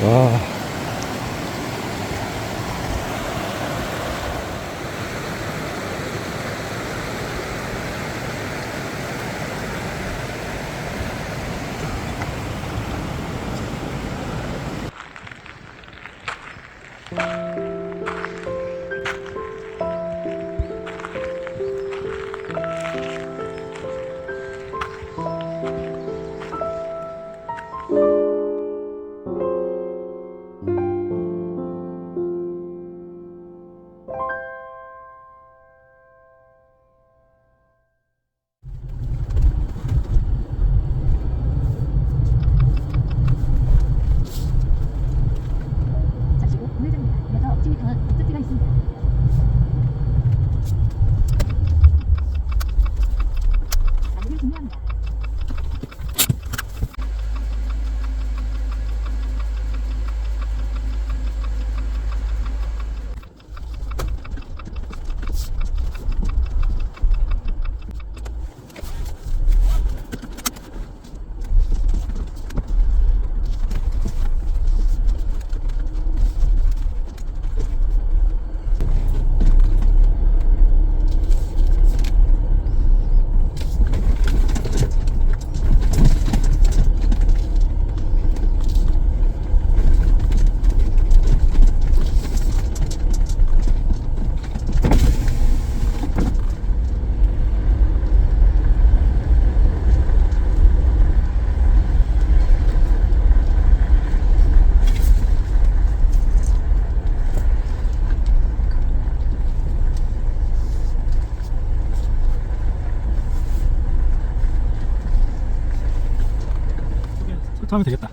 와. 잠시 후 우회전입니다. 이어서 50m는 목적지가 있습니다. 안내를 종료합니다. 하면 되겠다.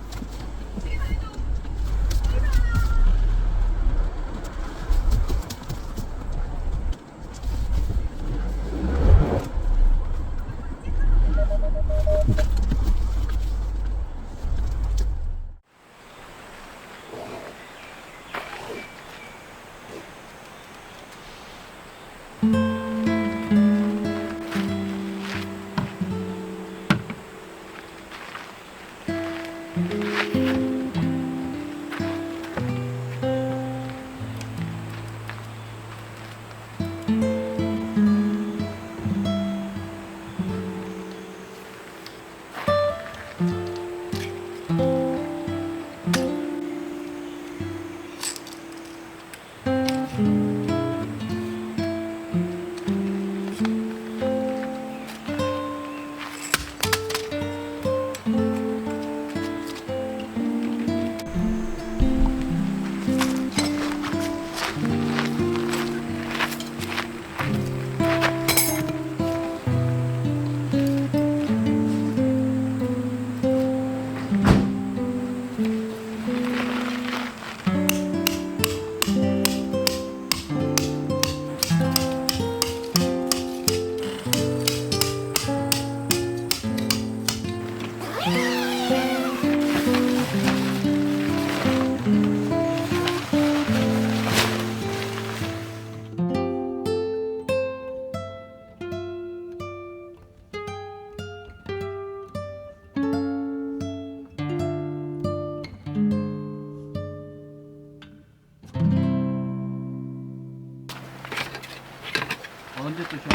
언제 뜨셔?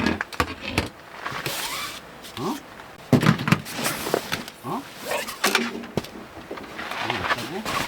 어? 어? 이거 없다고?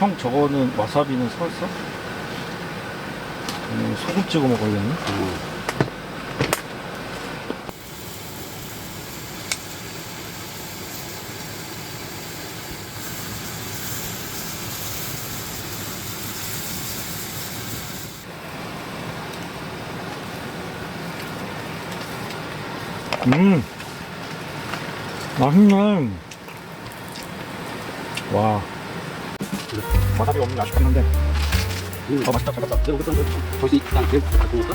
형 저거는 와사비는 썰었어? 소금 찍어 먹으려니? 맛있네. 와. 와사비 없는 게 아쉽긴 한데. 맛있다, 잘 갔다. 벌써 일단 내일 갖고 올까?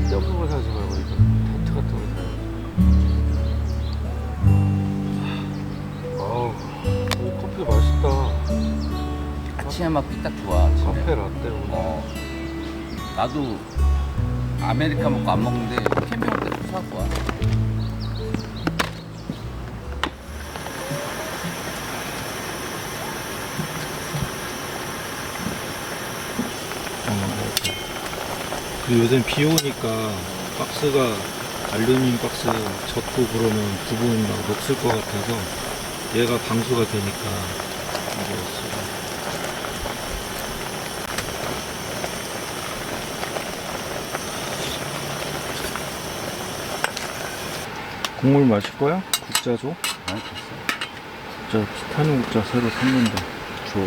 점프를 사지 말고 이거 텐트 같은 거 사요. 아우, 이 커피 맛있다. 아침에 먹기 딱 좋아. 아침에. 카페 라떼 오늘. 나도 아메리카 먹고 안 먹는데 캠핑 올 때 또 사고 와. 그리고 요즘 비 오니까 박스가 알루미늄 박스 젖고 그러면 부분 막 녹슬 것 같아서 얘가 방수가 되니까 이거 쓰고. 국물 마실 거야? 국자 줘? 아니 됐어. 국자 티타늄 국자 새로 샀는데 줘.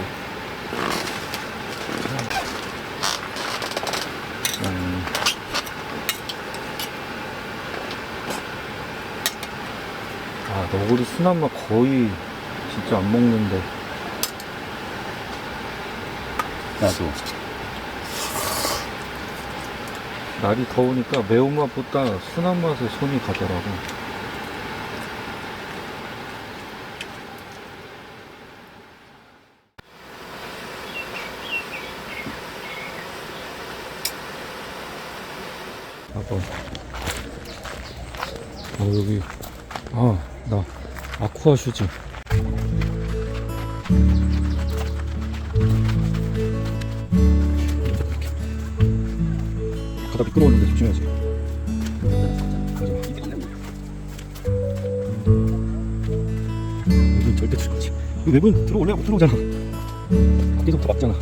아, 너구리 순한 맛 거의 진짜 안 먹는데. 나도. 날이 더우니까 매운맛보다 순한 맛에 손이 가더라고. 봐봐. 여기. 나 아쿠아 슈즈. 가다 미끄러웠는데 조심해야지. 여기 절대 들어오지. 이거 외부인 들어올래? 못 들어오잖아. 밖에서부터 막잖아.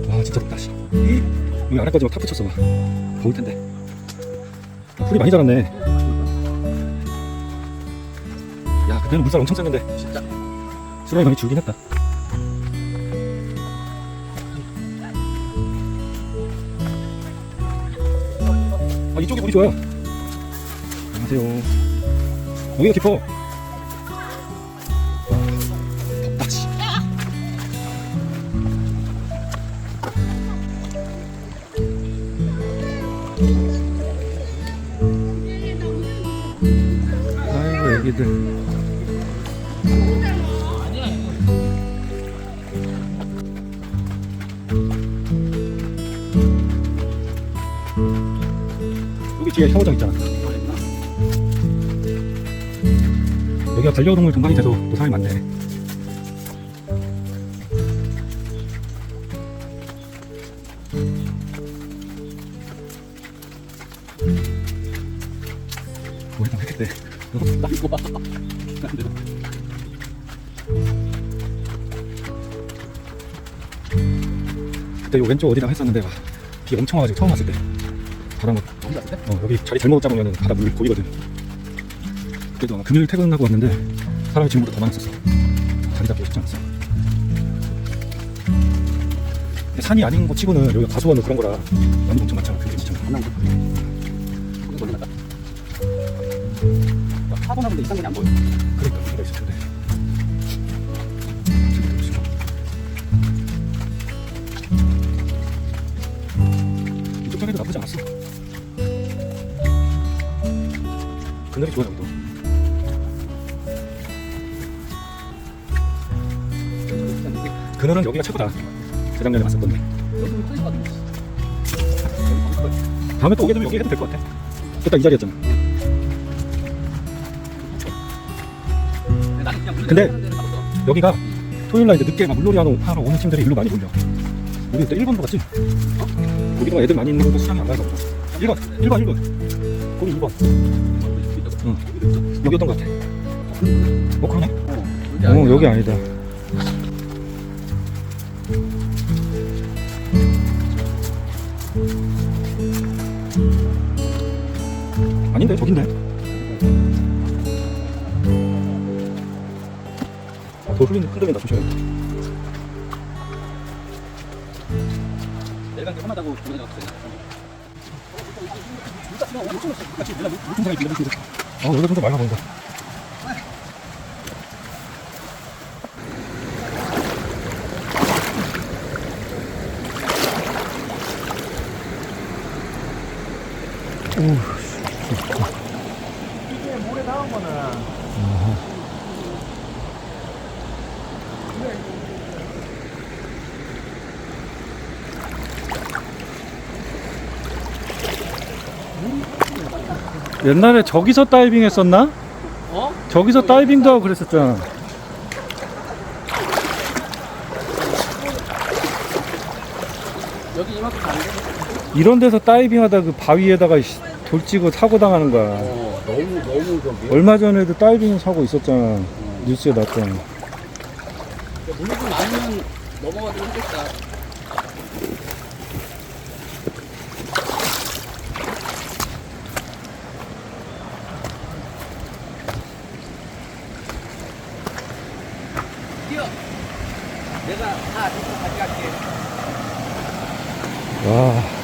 와, 진짜 덥다, 씨. 여기 안에까지 막 탑 붙였어, 막. 더울 텐데. 풀이 많이 자랐네. 야, 그때는 물살 엄청 쐈는데. 진짜. 수량이 많이 줄긴 했다. 이쪽이 물이 좋아요. 안녕하세요. 여기가 깊어. 덥다, 씨. 아이고, 애기들. 여기 뒤에 샤워장 있잖아. 여기가 반려동물 동반이 돼서 또 사람이 많네. 머리가 왜 이렇게 돼? 나 이거 봐. 그때 요 왼쪽 어디다 했었는데 비 엄청 와가지고 처음 왔을 때 바닷물. 여기 자리 잘못 잡으면 바다 물 고이거든. 그때도 아마 금요일 퇴근하고 왔는데 사람이 지금보다 더 많았었어. 자리 잡기 쉽지 않았어. 근데 산이 아닌 거 치고는 여기가 과수원 그런 거라 나무 엄청 많잖아. 그게 진짜 안 나온 거. 이거 놀랐다. 타고나 근데 이상이 안 보여. 그러니까 문제가 있을 텐데. 이쪽 자리도 나쁘지 않았어. 그늘이 좋아 여기도. 그늘은 여기가 최고다. 재작년에 왔었던데. 여기는 또 있거든. 다음에 또 오게 되면 여기 해도 될 것 같아. 딱 이 자리였잖아. 나는 그냥 근데 물놀이 하는 데는 가봤어. 여기가 토요일날 이제 늦게 막 물놀이 하러 오는 팀들이 일로 많이 몰려. 우리 그때 1번으로 갔지? 거기가 애들 많이 있는 곳 수량이 안 가서 1번 거기 2번. 응. 여기였던 것 같아. 그러네. 여기 아니다. 아닌데 저긴데. 돌 흔들린다. 조심해. 내가 이제 험하다고 그러는 거 없어요. 여기가 좀 더 맑아 보인다. 이게 모래 나온 거는 옛날에 저기서 다이빙 했었나? 어? 저기서 다이빙도 하고 그랬었잖아. 여기 이만큼 가는데? 이런 데서 다이빙 하다 그 바위에다가 돌 찌고 사고 당하는 거야. 너무 저기. 얼마 전에도 다이빙 사고 있었잖아. 뉴스에 났잖아. 물이 좀 많으면 넘어가도 하겠다. 뛰어. 내가 다 가져갈게. 와.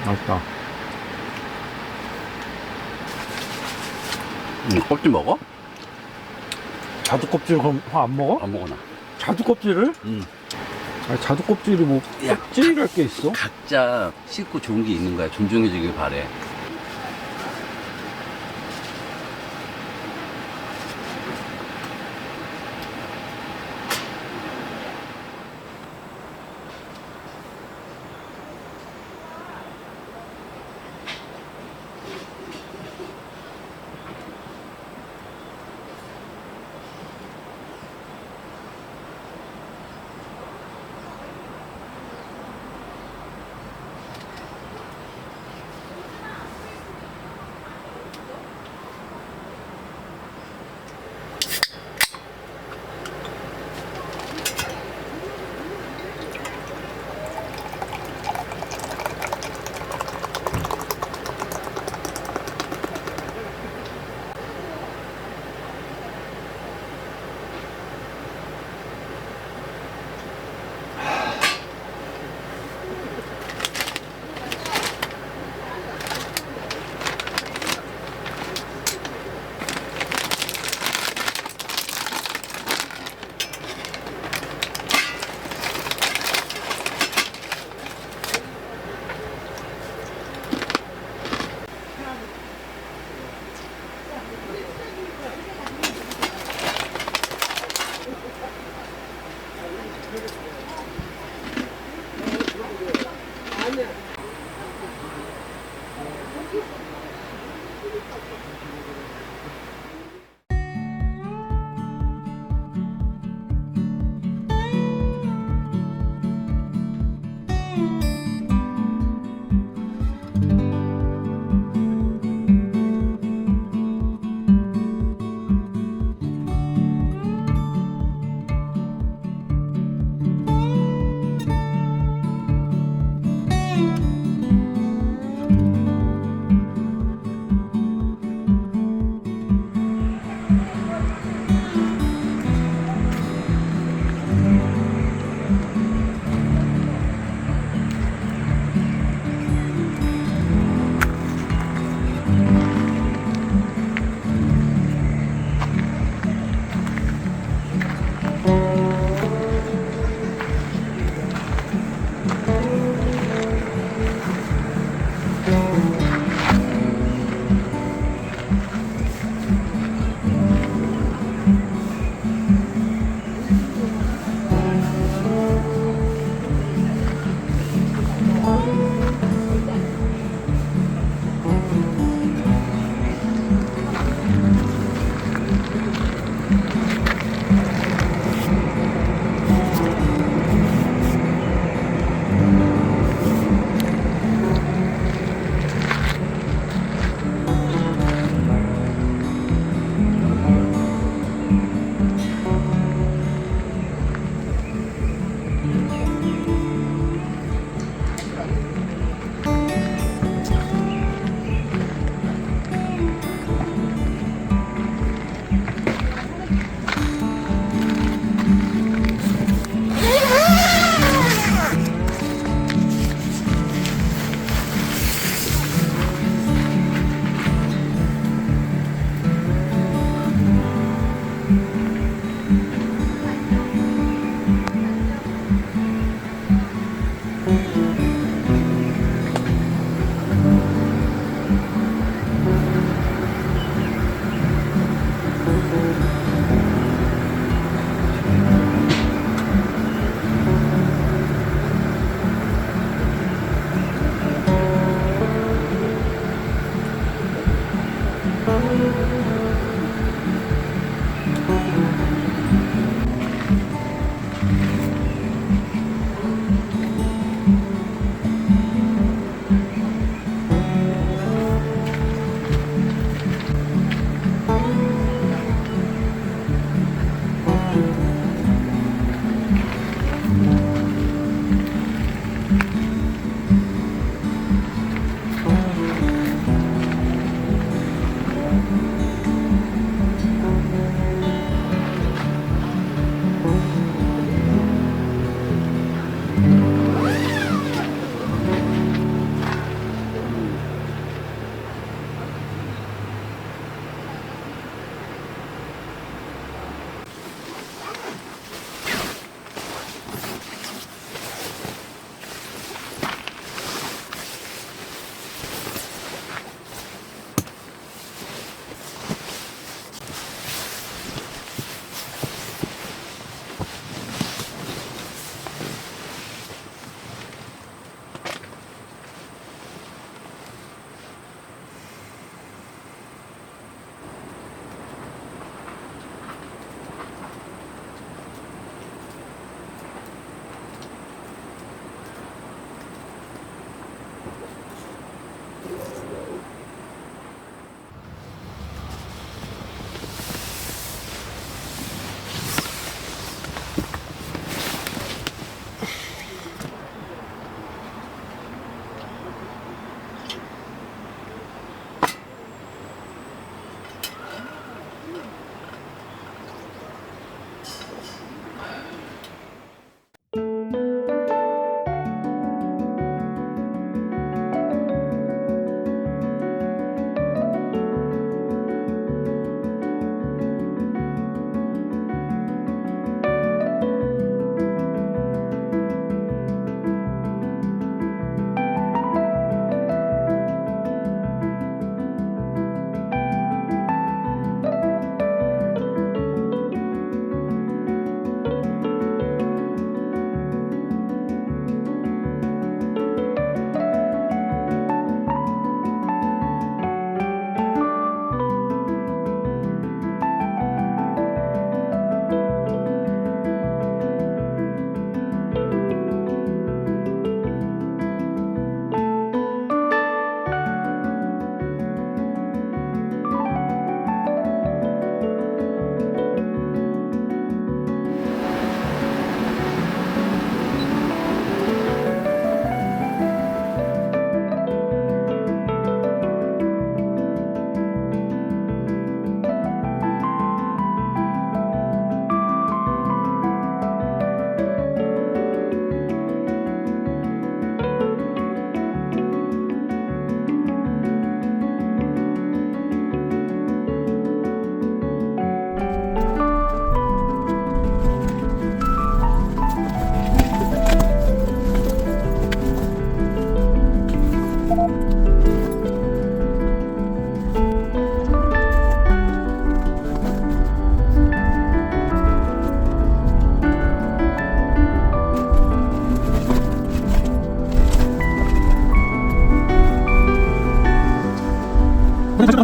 맛있다. 껍질 먹어? 자두 껍질 그럼 안 먹어? 안 먹어나. 자두 껍질을? 아니, 자두 껍질이 뭐 야. 껍질이랄 게 있어? 각자 씻고 좋은 게 있는 거야. 존중해주길 바래.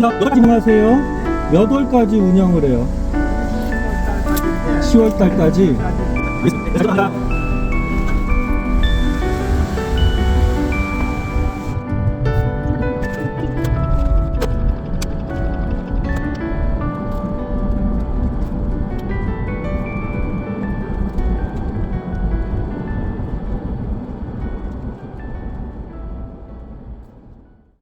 8가지 운영하세요? 몇 월까지 운영을 해요? 10월 달까지. 알겠습니다.